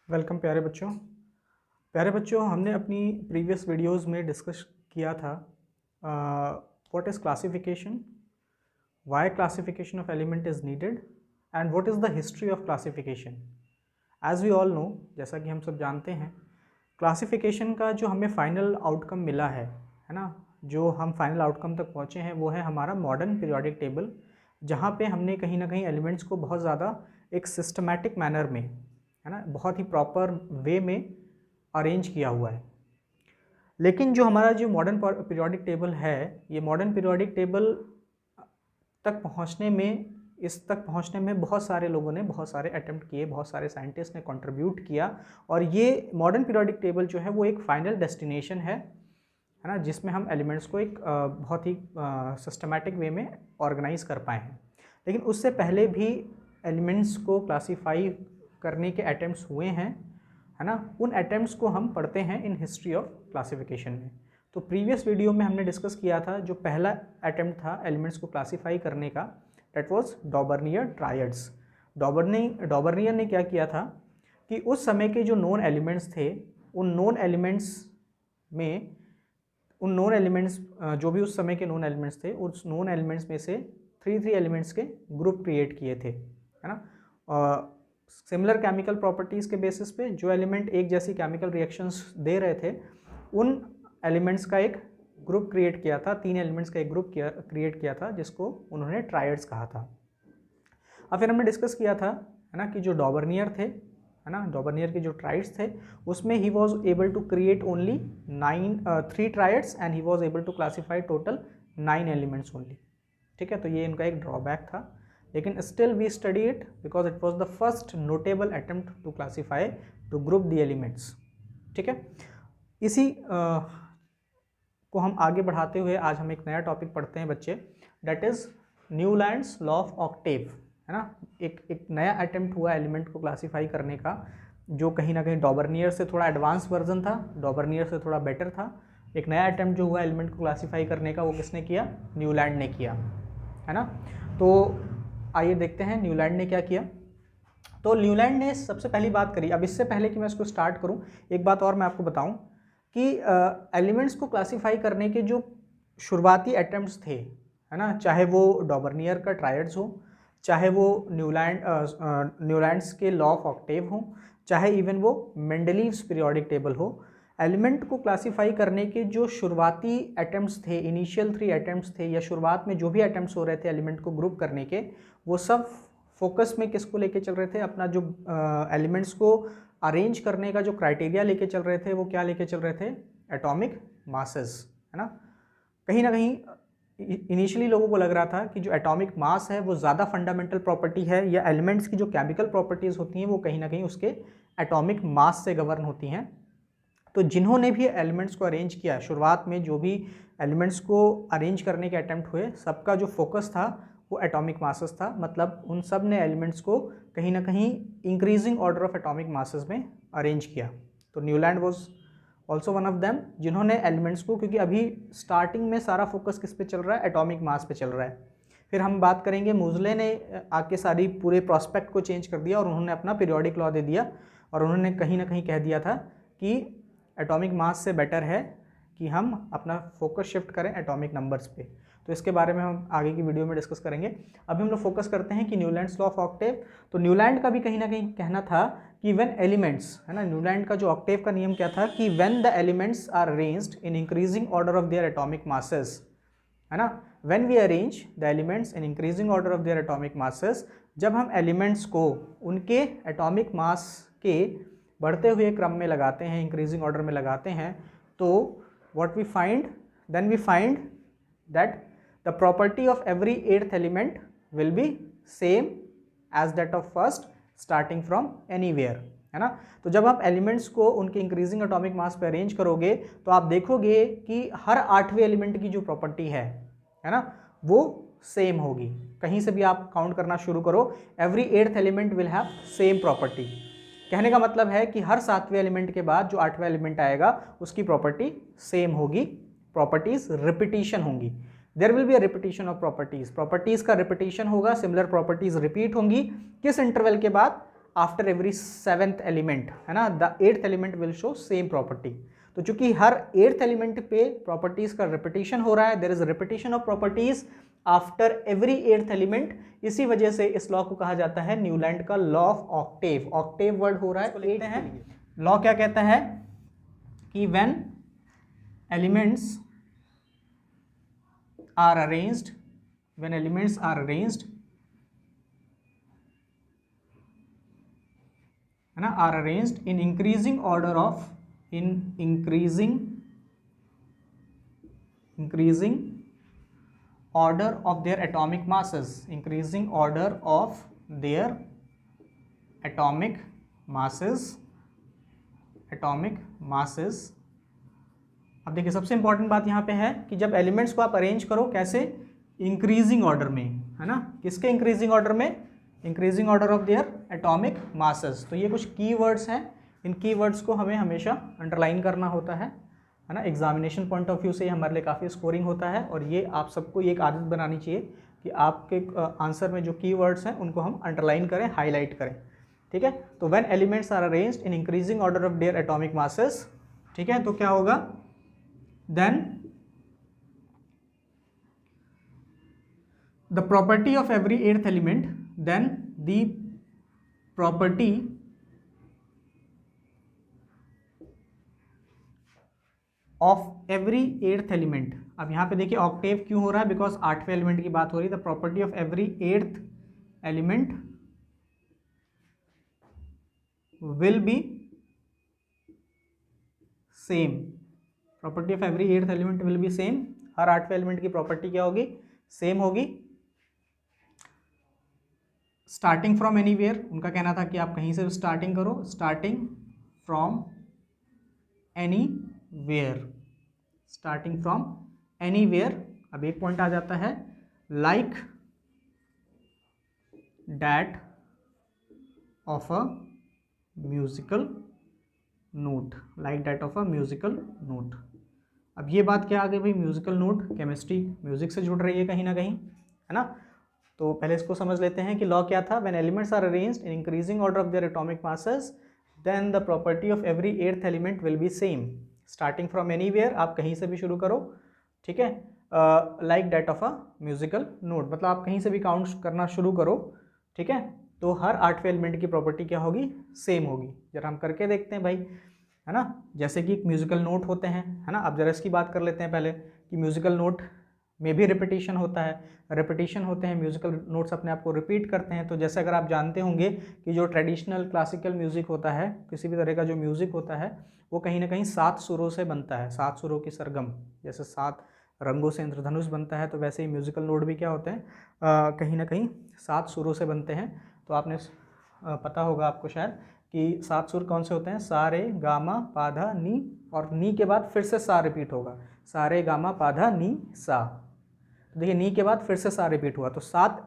Welcome प्यारे बच्चों हमने अपनी प्रीवियस वीडियोस में डिस्कस किया था what is classification, why classification of element is needed and what is the history of classification. As we all know, जैसा कि हम सब जानते हैं, क्लासिफिकेशन का जो हमें फाइनल आउटकम मिला है ना, जो हम फाइनल आउटकम तक पहुँचे हैं वो है हमारा मॉडर्न पीरियोडिक टेबल, जहाँ पे हमने कहीं ना कहीं एलिमेंट्स को बहुत ज़्यादा एक सिस्टमैटिक मैनर में, है ना, बहुत ही प्रॉपर वे में अरेंज किया हुआ है। लेकिन जो हमारा जो मॉडर्न पीरियोडिक टेबल है, ये मॉडर्न पीरियोडिक टेबल तक पहुंचने में, इस तक पहुंचने में बहुत सारे लोगों ने बहुत सारे अटेम्प्ट किए, बहुत सारे साइंटिस्ट ने कंट्रीब्यूट किया, और ये मॉडर्न पीरियोडिक टेबल जो है वो एक फाइनल डेस्टिनेशन है ना, जिसमें हम एलिमेंट्स को एक बहुत ही सिस्टमैटिक वे में ऑर्गेनाइज कर पाए हैं। लेकिन उससे पहले भी एलिमेंट्स को क्लासीफाई करने के अटेम्प्ट्स हुए हैं, है ना। उन अटेम्प्ट्स को हम पढ़ते हैं इन हिस्ट्री ऑफ क्लासिफिकेशन में। तो प्रीवियस वीडियो में हमने डिस्कस किया था, जो पहला अटेम्प्ट था एलिमेंट्स को क्लासीफाई करने का, दैट वाज डॉबर्नियर ट्रायड्स। डॉबर्नियर ने क्या किया था कि उस समय के जो नोन एलिमेंट्स थे, उन नोन एलिमेंट्स जो भी उस समय के नोन एलिमेंट्स थे, उस नोन एलिमेंट्स में से थ्री एलिमेंट्स के ग्रुप क्रिएट किए थे, है ना। सिमिलर केमिकल प्रॉपर्टीज़ के बेसिस पे जो एलिमेंट एक जैसी केमिकल रिएक्शंस दे रहे थे, उन एलिमेंट्स का एक ग्रुप क्रिएट किया था, 3 एलिमेंट्स का एक ग्रुप क्रिएट किया था, जिसको उन्होंने ट्रायड्स कहा था। अब फिर हमने डिस्कस किया था, है ना, कि जो डॉबर्नियर थे, है ना, डॉबर्नियर के जो ट्रायड्स थे, उसमें he was able to create only 3 triads and he was able to classify total 9 elements only. ठीक है, तो ये इनका एक ड्रॉबैक था, लेकिन still we study it because it was the first notable attempt to classify, to group the elements. ठीक है, इसी को हम आगे बढ़ाते हुए आज हम एक नया टॉपिक पढ़ते हैं बच्चे, that is Newlands law of Octave, है ना। एक नया अटेम्प्ट हुआ एलिमेंट को क्लासीफाई करने का, जो कहीं ना कहीं डॉबर्नियर से थोड़ा एडवांस वर्जन था, डॉबर्नियर से थोड़ा बेटर था। एक नया अटेम्प्ट जो हुआ एलिमेंट को क्लासीफाई करने का, वो किसने किया? न्यूलैंड ने किया, है ना। तो आइए देखते हैं न्यूलैंड ने क्या किया। तो न्यूलैंड ने सबसे पहली बात करी। अब इससे पहले कि मैं इसको स्टार्ट करूं, एक बात और मैं आपको बताऊं कि एलिमेंट्स को क्लासीफाई करने के जो शुरुआती अटेम्प्ट्स थे, है ना, चाहे वो डॉबर्नियर का ट्रायड्स हो, चाहे वो न्यूलैंड्स के लॉ ऑफ ऑक्टेव हो, चाहे इवन वो मेंडलीव्स पीरियोडिक टेबल हो, एलिमेंट को क्लासीफाई करने के जो शुरुआती अटेम्प्ट्स थे, इनिशियल 3 अटेम्प्ट्स थे, या शुरुआत में जो भी अटेम्प्ट्स हो रहे थे एलिमेंट को ग्रुप करने के, वो सब फोकस में किसको लेके चल रहे थे? अपना जो एलिमेंट्स को अरेंज करने का जो क्राइटेरिया लेके चल रहे थे, वो क्या लेके चल रहे थे? एटॉमिक मासेस, है ना। कहीं ना कहीं इनिशियली लोगों को लग रहा था कि जो एटॉमिक मास है वो ज़्यादा फंडामेंटल प्रॉपर्टी है, या एलिमेंट्स की जो केमिकल प्रॉपर्टीज़ होती हैं वो कहीं ना कहीं उसके एटॉमिक मास से गवर्न होती हैं। तो जिन्होंने भी एलिमेंट्स को अरेंज किया, शुरुआत में जो भी एलिमेंट्स को अरेंज करने के अटेम्प्ट हुए, सबका जो फोकस था वो एटॉमिक मासेस था। मतलब उन सब ने एलिमेंट्स को कहीं ना कहीं increasing order of atomic masses में अरेंज किया। तो Newlands was also one of them, जिन्होंने एलिमेंट्स को, क्योंकि अभी स्टार्टिंग में सारा फोकस किस पे चल रहा है? एटॉमिक मास पे चल रहा है। फिर हम बात करेंगे मोज़ले ने आके सारी पूरे प्रॉस्पेक्ट को चेंज कर दिया, और उन्होंने अपना पीरियोडिक लॉ दे दिया, और उन्होंने कहीं ना कहीं कह दिया था कि एटॉमिक मास से बेटर है कि हम अपना फोकस शिफ्ट करें एटॉमिक नंबर्स पे। तो इसके बारे में हम आगे की वीडियो में डिस्कस करेंगे। अभी हम लोग फोकस करते हैं कि न्यूलैंड्स लॉ ऑफ ऑक्टेव। तो न्यूलैंड का भी कहीं ना कहीं कहना था कि व्हेन एलिमेंट्स, है ना, न्यूलैंड का जो ऑक्टेव का नियम क्या था कि when the elements are arranged in increasing order of their atomic masses, है ना, when we arrange the elements in increasing order of their atomic masses, जब हम एलिमेंट्स को उनके एटॉमिक मास के बढ़ते हुए क्रम में लगाते हैं, इंक्रीजिंग ऑर्डर में लगाते हैं, तो what we find, then we find that the property of every 8th element will be same as that of first starting from anywhere, है ना। तो जब आप एलिमेंट्स को उनके इंक्रीजिंग एटॉमिक मास पे अरेंज करोगे, तो आप देखोगे कि हर 8वें एलिमेंट की जो प्रॉपर्टी है ना, वो सेम होगी। कहीं से भी आप काउंट करना शुरू करो, every 8th element will have same property. कहने का मतलब है कि हर 7वें एलिमेंट के बाद जो 8वां एलिमेंट आएगा उसकी प्रॉपर्टी सेम होगी, प्रॉपर्टीज रिपीटिशन होंगी। There will be a repetition of properties, properties का रिपीटिशन होगा, सिमिलर प्रॉपर्टीज रिपीट होंगी। किस इंटरवल के बाद? आफ्टर एवरी 7th एलिमेंट, है ना, the 8th element will show same property. तो चूंकि हर 8th एलिमेंट पे प्रॉपर्टीज का रिपीटिशन हो रहा है, there is repetition of properties after every 8th element, इसी वजह से इस लॉ को कहा जाता है न्यूलैंड का law of Octave. Octave word हो रहा है, लिखते हैं लॉ क्या कहता है कि when elements are arranged, when elements are arranged, है ना, are arranged in increasing order of, in increasing order of their atomic masses, increasing order of their atomic masses, अब देखिए सबसे इंपॉर्टेंट बात यहाँ पे है कि जब एलिमेंट्स को आप अरेंज करो कैसे, इंक्रीजिंग ऑर्डर में, है ना, किसके इंक्रीजिंग ऑर्डर में, increasing order of their atomic masses. तो ये कुछ की वर्ड्स हैं, इन की वर्ड्स को हमें हमेशा अंडरलाइन करना होता है ना, एग्जामिनेशन पॉइंट ऑफ व्यू से हमारे लिए काफ़ी स्कोरिंग होता है, और ये आप सबको एक आदत बनानी चाहिए कि आपके आंसर में जो कीवर्ड्स हैं उनको हम अंडरलाइन करें, हाईलाइट करें, ठीक है। तो when elements are arranged in increasing order of their atomic masses, ठीक है, तो क्या होगा, then the property of every 8th element, then the property of every 8th element. अब यहाँ पे देखिए ऑक्टेव क्यों हो रहा है, बिकॉज 8वें एलिमेंट की बात हो रही है। The property of every 8th element will be same, property of every 8th element will be same, हर 8वें एलिमेंट की प्रॉपर्टी क्या होगी, सेम होगी। स्टार्टिंग फ्रॉम एनीवेयर, उनका कहना था कि आप कहीं से स्टार्टिंग करो, starting from anywhere, starting from anywhere. अब एक पॉइंट आ जाता है, like that of a musical note, like that of a musical note. अब ये बात क्या आ गई भाई, म्यूजिकल नोट, केमिस्ट्री म्यूजिक से जुड़ रही है कहीं ना कहीं, है ना। तो पहले इसको समझ लेते हैं कि लॉ क्या था, when elements are arranged in increasing order of their atomic masses, then the property of every 8th element will be same, starting from anywhere, आप कहीं से भी शुरू करो, ठीक है, like that of a musical note, मतलब आप कहीं से भी काउंट करना शुरू करो, ठीक है, तो हर 8वें एलिमेंट की प्रॉपर्टी क्या होगी, सेम होगी। जरा हम करके देखते हैं भाई, है ना, जैसे कि म्यूजिकल नोट होते हैं, है ना। अब जरा इसकी बात कर लेते हैं पहले कि म्यूजिकल नोट में भी रिपीटिशन होता है, रिपीटिशन होते हैं, म्यूजिकल नोट्स अपने आप को रिपीट करते हैं। तो जैसे अगर आप जानते होंगे कि जो ट्रेडिशनल क्लासिकल म्यूज़िक होता है, किसी भी तरह का जो म्यूज़िक होता है, वो कहीं ना कहीं 7 सुरों से बनता है, 7 सुरों की सरगम, जैसे 7 रंगों से इंद्रधनुष बनता है, तो वैसे ही म्यूजिकल नोट भी क्या होते हैं, कहीं ना कहीं 7 सुरों से बनते हैं। तो आपने पता होगा आपको शायद कि 7 सुर कौन से होते हैं, सा रे गा मा पा धा नी, और नी के बाद फिर से सा रिपीट होगा, सा रे गा मा पा धा नी सा। तो देखिए नी के बाद फिर से सा रिपीट हुआ, तो 7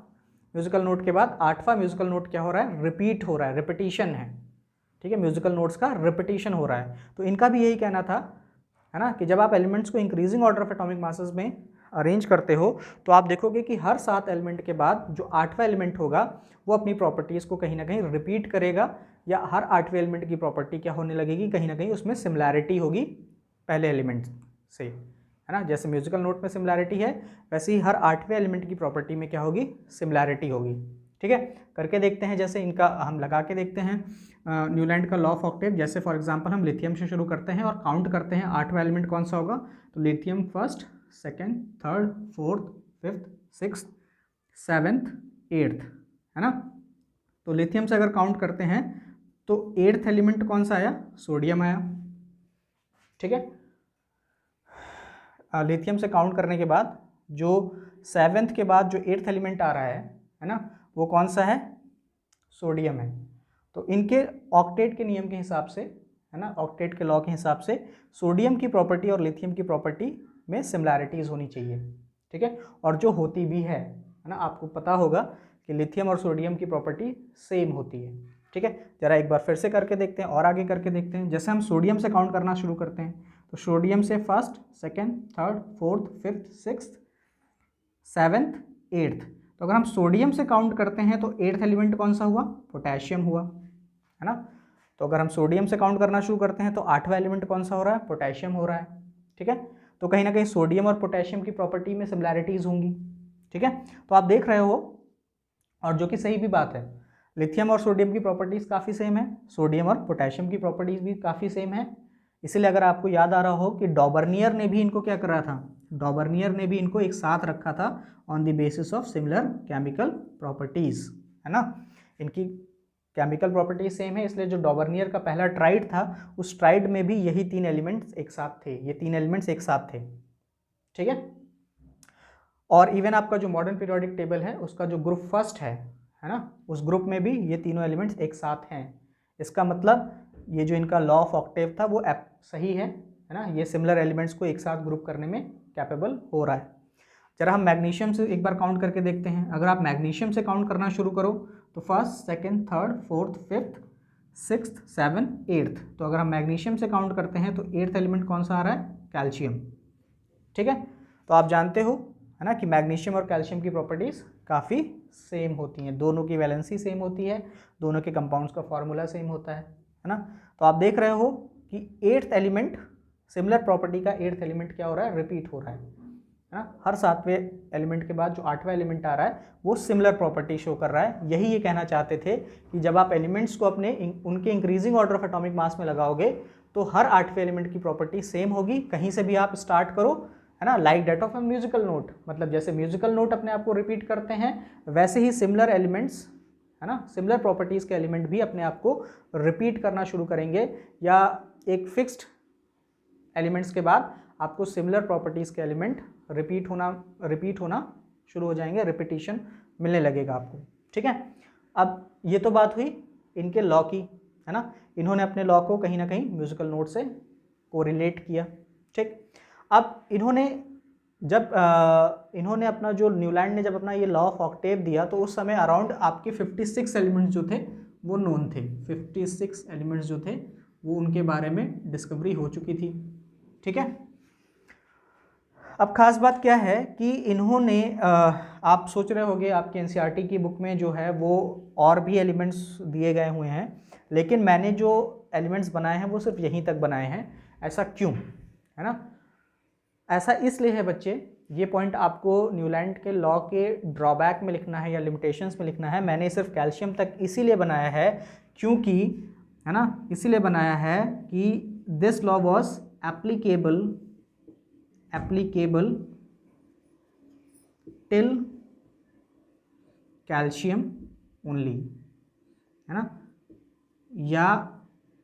म्यूजिकल नोट के बाद 8वां म्यूजिकल नोट क्या हो रहा है, रिपीट हो रहा है, रिपीटिशन है, ठीक है, म्यूजिकल नोट्स का रिपीटिशन हो रहा है। तो इनका भी यही कहना था, है ना, कि जब आप एलिमेंट्स को increasing order of atomic masses में अरेंज करते हो तो आप देखोगे कि हर 7 एलिमेंट के बाद जो 8वां एलिमेंट होगा वो अपनी प्रॉपर्टीज़ को कहीं ना कहीं रिपीट करेगा, या हर 8वें एलिमेंट की प्रॉपर्टी क्या होने लगेगी, कहीं ना कहीं उसमें सिमिलैरिटी होगी पहले एलिमेंट से, है ना। जैसे म्यूजिकल नोट में सिमिलैरिटी है, वैसे ही हर 8वें एलिमेंट की प्रॉपर्टी में क्या होगी, सिमिलैरिटी होगी, ठीक है। करके देखते हैं, जैसे इनका हम लगा के देखते हैं न्यूलैंड का लॉ ऑफ ऑक्टेव। जैसे फॉर एग्जांपल हम लिथियम से शुरू करते हैं और काउंट करते हैं 8वां एलिमेंट कौन सा होगा, तो lithium first, second, third, fourth, fifth, sixth, 7th, 8th, है ना। तो लिथियम से अगर काउंट करते हैं तो 8th एलिमेंट कौन सा आया, सोडियम आया, ठीक है। लिथियम से काउंट करने के बाद जो 7th के बाद जो 8th एलिमेंट आ रहा है ना, वो कौन सा है, सोडियम है। तो इनके ऑक्टेट के नियम के हिसाब से, है ना, ऑक्टेट के लॉ के हिसाब से सोडियम की प्रॉपर्टी और लिथियम की प्रॉपर्टी में सिमिलैरिटीज़ होनी चाहिए, ठीक है, और जो होती भी है ना, आपको पता होगा कि लिथियम और सोडियम की प्रॉपर्टी सेम होती है, ठीक है। जरा एक बार फिर से करके देखते हैं और आगे करके देखते हैं। जैसे हम सोडियम से काउंट करना शुरू करते हैं तो सोडियम से first, second, third, fourth, fifth, sixth, 7th, 8th। तो अगर हम सोडियम से काउंट करते हैं तो 8th एलिमेंट कौन सा हुआ, पोटेशियम हुआ, है ना। तो अगर हम सोडियम से काउंट करना शुरू करते हैं तो 8वां एलिमेंट कौन सा हो रहा है, पोटेशियम हो रहा है, ठीक है। तो कहीं ना कहीं सोडियम और पोटेशियम की प्रॉपर्टी में सिमिलैरिटीज होंगी, ठीक है। तो आप देख रहे हो, और जो कि सही भी बात है, लिथियम और सोडियम की प्रॉपर्टीज काफ़ी सेम है, सोडियम और पोटेशियम की प्रॉपर्टीज भी काफ़ी सेम है। इसीलिए अगर आपको याद आ रहा हो कि डॉबर्नियर ने भी इनको क्या कर रहा था, डॉबर्नियर ने भी इनको एक साथ रखा था on the basis of similar chemical properties, है ना। इनकी केमिकल प्रॉपर्टीज सेम है, इसलिए जो डॉबर्नियर का पहला ट्राइड था उस ट्राइड में भी यही 3 एलिमेंट्स एक साथ थे, ये 3 एलिमेंट्स एक साथ थे, ठीक है। और इवन आपका जो मॉडर्न पीरियोडिक टेबल है उसका जो ग्रुप फर्स्ट है ना, उस ग्रुप में भी ये तीनों एलिमेंट्स एक साथ हैं। इसका मतलब ये जो इनका लॉ ऑफ ऑक्टेव था वो सही है ना, ये सिमिलर एलिमेंट्स को एक साथ ग्रुप करने में कैपेबल हो रहा है। जरा हम मैग्नीशियम से एक बार काउंट करके देखते हैं। अगर आप मैग्नीशियम से काउंट करना शुरू करो तो first, second, third, fourth, fifth, sixth, 7, 8th। तो अगर हम मैग्नीशियम से काउंट करते हैं तो 8th एलिमेंट कौन सा आ रहा है, कैल्शियम, ठीक है। तो आप जानते हो है ना कि मैग्नीशियम और कैल्शियम की प्रॉपर्टीज़ काफ़ी सेम होती हैं, दोनों की वैलेंसी सेम होती है, दोनों के कंपाउंड्स का फॉर्मूला सेम होता है ना। तो आप देख रहे हो कि 8th एलिमेंट, सिमिलर प्रॉपर्टी का 8th एलिमेंट क्या हो रहा है, रिपीट हो रहा है ना। हर 7वें एलिमेंट के बाद जो 8वां एलिमेंट आ रहा है वो सिमिलर प्रॉपर्टी शो कर रहा है। यही ये कहना चाहते थे कि जब आप एलिमेंट्स को अपने उनके increasing order of atomic mass में लगाओगे तो हर 8वें एलिमेंट की प्रॉपर्टी सेम होगी, कहीं से भी आप स्टार्ट करो, है ना। Like that of a musical note, मतलब जैसे म्यूजिकल नोट अपने आप को रिपीट करते हैं वैसे ही सिमिलर एलिमेंट्स, है ना, सिमिलर प्रॉपर्टीज़ के एलिमेंट भी अपने आप को रिपीट करना शुरू करेंगे, या एक फिक्स्ड एलिमेंट्स के बाद आपको सिमिलर प्रॉपर्टीज़ के एलिमेंट रिपीट होना शुरू हो जाएंगे, रिपीटिशन मिलने लगेगा आपको, ठीक है। अब ये तो बात हुई इनके लॉ की, है ना। इन्होंने अपने लॉ को कहीं ना कहीं म्यूजिकल नोट से कोरिलेट किया, ठीक। अब इन्होंने अपना जो न्यूलैंड ने जब अपना ये लॉ ऑफ ऑक्टेव दिया तो उस समय अराउंड आपके 56 एलिमेंट्स जो थे वो नोन थे, 56 एलिमेंट्स जो थे वो उनके बारे में डिस्कवरी हो चुकी थी, ठीक है। अब खास बात क्या है कि इन्होंने आप सोच रहे होंगे आपके एनसीईआरटी की बुक में जो है वो और भी एलिमेंट्स दिए गए हुए हैं, लेकिन मैंने जो एलिमेंट्स बनाए हैं वो सिर्फ यहीं तक बनाए हैं। ऐसा क्यों, है ना। ऐसा इसलिए है बच्चे, ये पॉइंट आपको न्यूलैंड के लॉ के ड्रॉबैक में लिखना है या लिमिटेशंस में लिखना है। मैंने सिर्फ कैल्शियम तक इसीलिए बनाया है क्योंकि, है ना, इसीलिए बनाया है कि this law was applicable till calcium only, है ना। या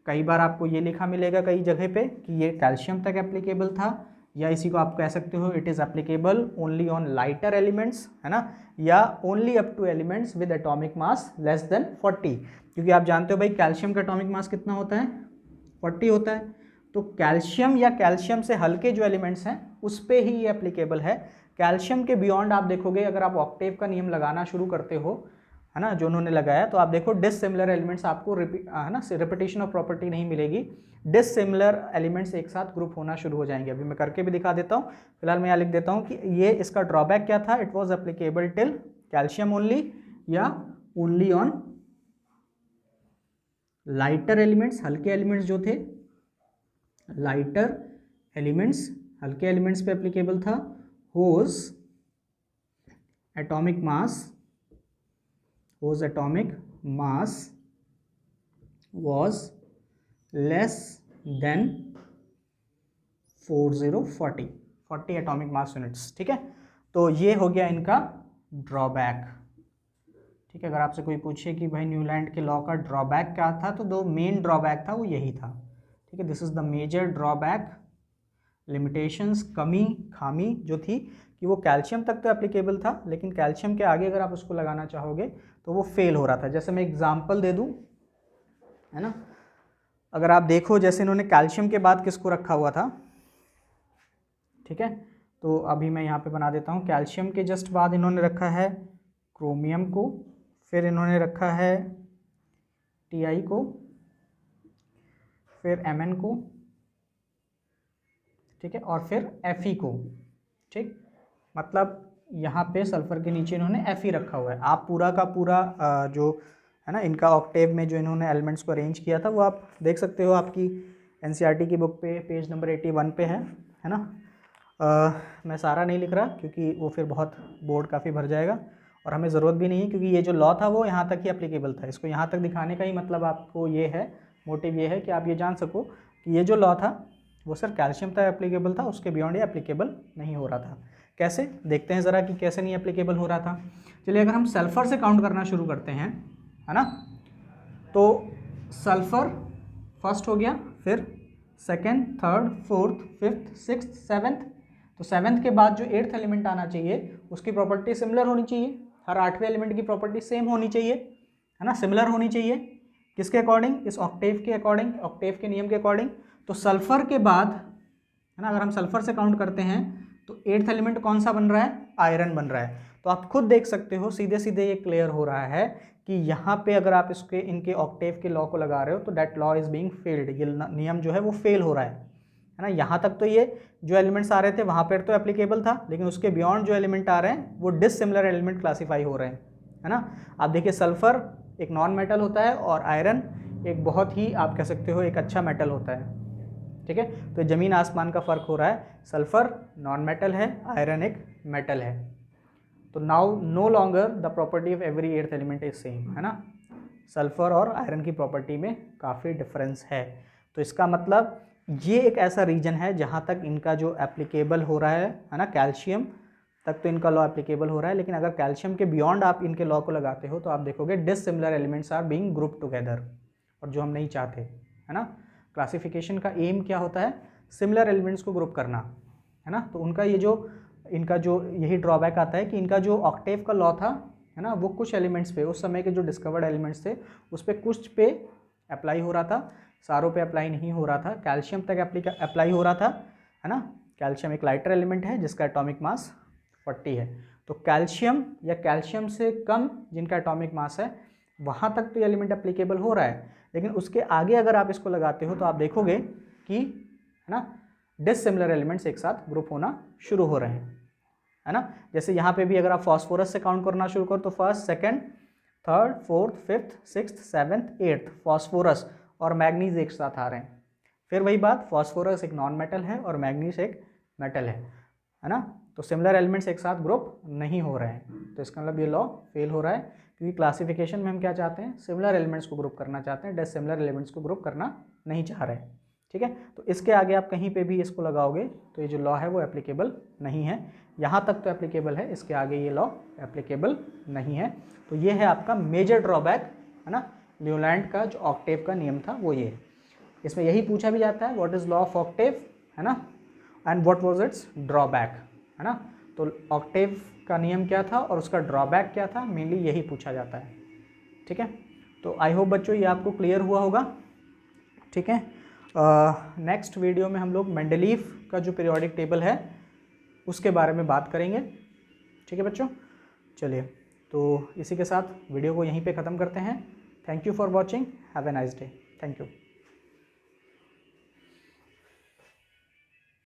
कई बार आपको ये लिखा मिलेगा कई जगह पे कि ये कैल्शियम तक एप्लीकेबल था, या इसी को आप कह सकते हो it is applicable only on lighter elements, है ना, या only up two elements with atomic mass less than 40, क्योंकि आप जानते हो भाई कैल्शियम का एटॉमिक मास कितना होता है, 40 होता है। तो कैल्शियम या कैल्शियम से हल्के जो एलिमेंट्स हैं उस पर ही ये एप्लीकेबल है। कैल्शियम के बियॉन्ड आप देखोगे, अगर आप ऑक्टेव का नियम लगाना शुरू करते हो, है ना, जो उन्होंने लगाया, तो आप देखो डिसिमिलर एलिमेंट्स आपको है ना, रिपीटिशन ऑफ प्रॉपर्टी नहीं मिलेगी, डिसिमिलर एलिमेंट्स एक साथ ग्रुप होना शुरू हो जाएंगे। अभी मैं करके भी दिखा देता हूँ, फिलहाल मैं यहाँ लिख देता हूँ कि ये इसका ड्रॉबैक क्या था, it was applicable till calcium only या ओनली ऑन लाइटर एलिमेंट्स, हल्के एलिमेंट्स जो थे, लाइटर एलिमेंट्स, हल्के एलिमेंट्स पे एप्लीकेबल था, whose atomic mass was less than 40 atomic mass units, ठीक है। तो ये हो गया इनका ड्रॉबैक, ठीक है। अगर आपसे कोई पूछे कि भाई न्यूलैंड के लॉ का ड्रॉबैक क्या था, तो दो मेन ड्रॉबैक था वो यही था, ठीक है। This is the major drawback, limitations, कमी, खामी जो थी कि वो कैल्शियम तक तो एप्लीकेबल था, लेकिन कैल्शियम के आगे अगर आप उसको लगाना चाहोगे तो वो फेल हो रहा था। जैसे मैं एग्जांपल दे दूं, है ना, अगर आप देखो जैसे इन्होंने कैल्शियम के बाद किसको रखा हुआ था, ठीक है, तो अभी मैं यहाँ पे बना देता हूँ। कैल्शियम के जस्ट बाद इन्होंने रखा है क्रोमियम को, फिर इन्होंने रखा है Ti को, फिर Mn को, ठीक है, और फिर Fe को, ठीक। मतलब यहाँ पे सल्फर के नीचे इन्होंने Fe रखा हुआ है। आप पूरा का पूरा जो है ना। इनका ऑक्टेव में जो इन्होंने एलिमेंट्स को अरेंज किया था वो आप देख सकते हो, आपकी एनसीईआरटी की बुक पे पेज नंबर 81 पे है ना। मैं सारा नहीं लिख रहा क्योंकि वो फिर बहुत बोर्ड काफ़ी भर जाएगा और हमें ज़रूरत भी नहीं है, क्योंकि ये जो लॉ था वो यहाँ तक ही एप्लीकेबल था। इसको यहाँ तक दिखाने का ही मतलब आपको ये है, मोटिव ये है कि आप ये जान सको कि ये जो लॉ था वो सिर्फ कैल्शियम तक एप्लीकेबल था, उसके बियॉन्ड ये एप्लीकेबल नहीं हो रहा था। कैसे, देखते हैं ज़रा कि कैसे नहीं एप्लीकेबल हो रहा था। चलिए अगर हम सल्फ़र से काउंट करना शुरू करते हैं, है ना, तो सल्फ़र फर्स्ट हो गया, फिर second, third, fourth, fifth, sixth, seventh. तो सेवन्थ के बाद जो एट्थ एलिमेंट आना चाहिए उसकी प्रॉपर्टी सिमिलर होनी चाहिए, हर 8वें एलिमेंट की प्रॉपर्टी सेम होनी चाहिए, है ना, सिमिलर होनी चाहिए। किसके अकॉर्डिंग, इस ऑक्टेव के अकॉर्डिंग, ऑक्टेव के नियम के अकॉर्डिंग। तो सल्फर के बाद, है ना, अगर हम सल्फर से काउंट करते हैं तो एट्थ एलिमेंट कौन सा बन रहा है, आयरन बन रहा है। तो आप खुद देख सकते हो, सीधे सीधे ये क्लियर हो रहा है कि यहाँ पे अगर आप इसके इनके ऑक्टेव के लॉ को लगा रहे हो तो that law is being failed, ये नियम जो है वो फेल हो रहा है ना। यहाँ तक तो ये जो एलिमेंट्स आ रहे थे वहाँ पर तो एप्लीकेबल था, लेकिन उसके बियॉन्ड जो एलिमेंट आ रहे हैं वो डिससिमिलर एलिमेंट क्लासीफाई हो रहे हैं, है ना। आप देखिए सल्फर एक नॉन मेटल होता है और आयरन एक बहुत ही, आप कह सकते हो, एक अच्छा मेटल होता है, ठीक है। तो ज़मीन आसमान का फ़र्क हो रहा है, सल्फर नॉन मेटल है, आयरन एक मेटल है। तो now no longer the property of every eighth element is same, है ना। सल्फर और आयरन की प्रॉपर्टी में काफ़ी डिफरेंस है। तो इसका मतलब ये एक ऐसा रीजन है जहाँ तक इनका जो एप्लीकेबल हो रहा है ना, कैल्शियम तक तो इनका लॉ एप्लीकेबल हो रहा है, लेकिन अगर कैल्शियम के बियॉन्ड आप इनके लॉ को लगाते हो तो आप देखोगे dissimilar elements are being group together, और जो हम नहीं चाहते, है ना। क्लासिफिकेशन का एम क्या होता है, सिमिलर एलिमेंट्स को ग्रुप करना, है ना। तो उनका ये जो इनका जो यही ड्रॉबैक आता है कि इनका जो ऑक्टेव का लॉ था, है ना, वो कुछ एलिमेंट्स पे, उस समय के जो डिस्कवर्ड एलिमेंट्स थे उस पर कुछ पे अप्लाई हो रहा था, सारों पे अप्लाई नहीं हो रहा था। कैल्शियम तक अप्लाई हो रहा था, है ना। कैल्शियम एक लाइटर एलिमेंट है जिसका एटॉमिक मास 40 है। तो कैल्शियम या कैल्शियम से कम जिनका एटॉमिक मास है वहाँ तक तो ये एलिमेंट एप्लीकेबल हो रहा है, लेकिन उसके आगे अगर आप इसको लगाते हो तो आप देखोगे कि, है ना, डिससिमिलर एलिमेंट्स एक साथ ग्रुप होना शुरू हो रहे हैं, है ना। जैसे यहाँ पे भी अगर आप फॉस्फोरस से काउंट करना शुरू करो तो first, second, third, fourth, fifth, sixth, seventh, eighth phosphorus और मैग्नीज एक साथ आ रहे हैं। फिर वही बात, फॉस्फोरस एक नॉन मेटल है और मैग्नीज एक मेटल है ना। तो सिमिलर एलिमेंट्स एक साथ ग्रुप नहीं हो रहे हैं, तो इसका मतलब ये लॉ फेल हो रहा है, क्योंकि क्लासिफिकेशन में हम क्या चाहते हैं, सिमिलर एलिमेंट्स को ग्रुप करना चाहते हैं, डिससिमिलर एलिमेंट्स को ग्रुप करना नहीं चाह रहे हैं, ठीक है। तो इसके आगे आप कहीं पे भी इसको लगाओगे तो ये जो लॉ है वो एप्लीकेबल नहीं है। यहाँ तक तो एप्लीकेबल है, इसके आगे ये लॉ एप्लीकेबल नहीं है। तो ये है आपका मेजर ड्रॉबैक, है ना, ल्यूलैंड का जो ऑक्टेव का नियम था वो ये है। इसमें यही पूछा भी जाता है, what is law of Octave, है ना, and what was it's drawback, है ना। तो ऑक्टेव का नियम क्या था और उसका ड्रॉबैक क्या था, मेनली यही पूछा जाता है, ठीक है। तो आई होप बच्चों ये आपको क्लियर हुआ होगा, ठीक है। नेक्स्ट वीडियो में हम लोग मेंडलीव का जो पीरियोडिक टेबल है उसके बारे में बात करेंगे, ठीक है बच्चों। चलिए, तो इसी के साथ वीडियो को यहीं पे ख़त्म करते हैं। Thank you for watching, have a nice day, thank you.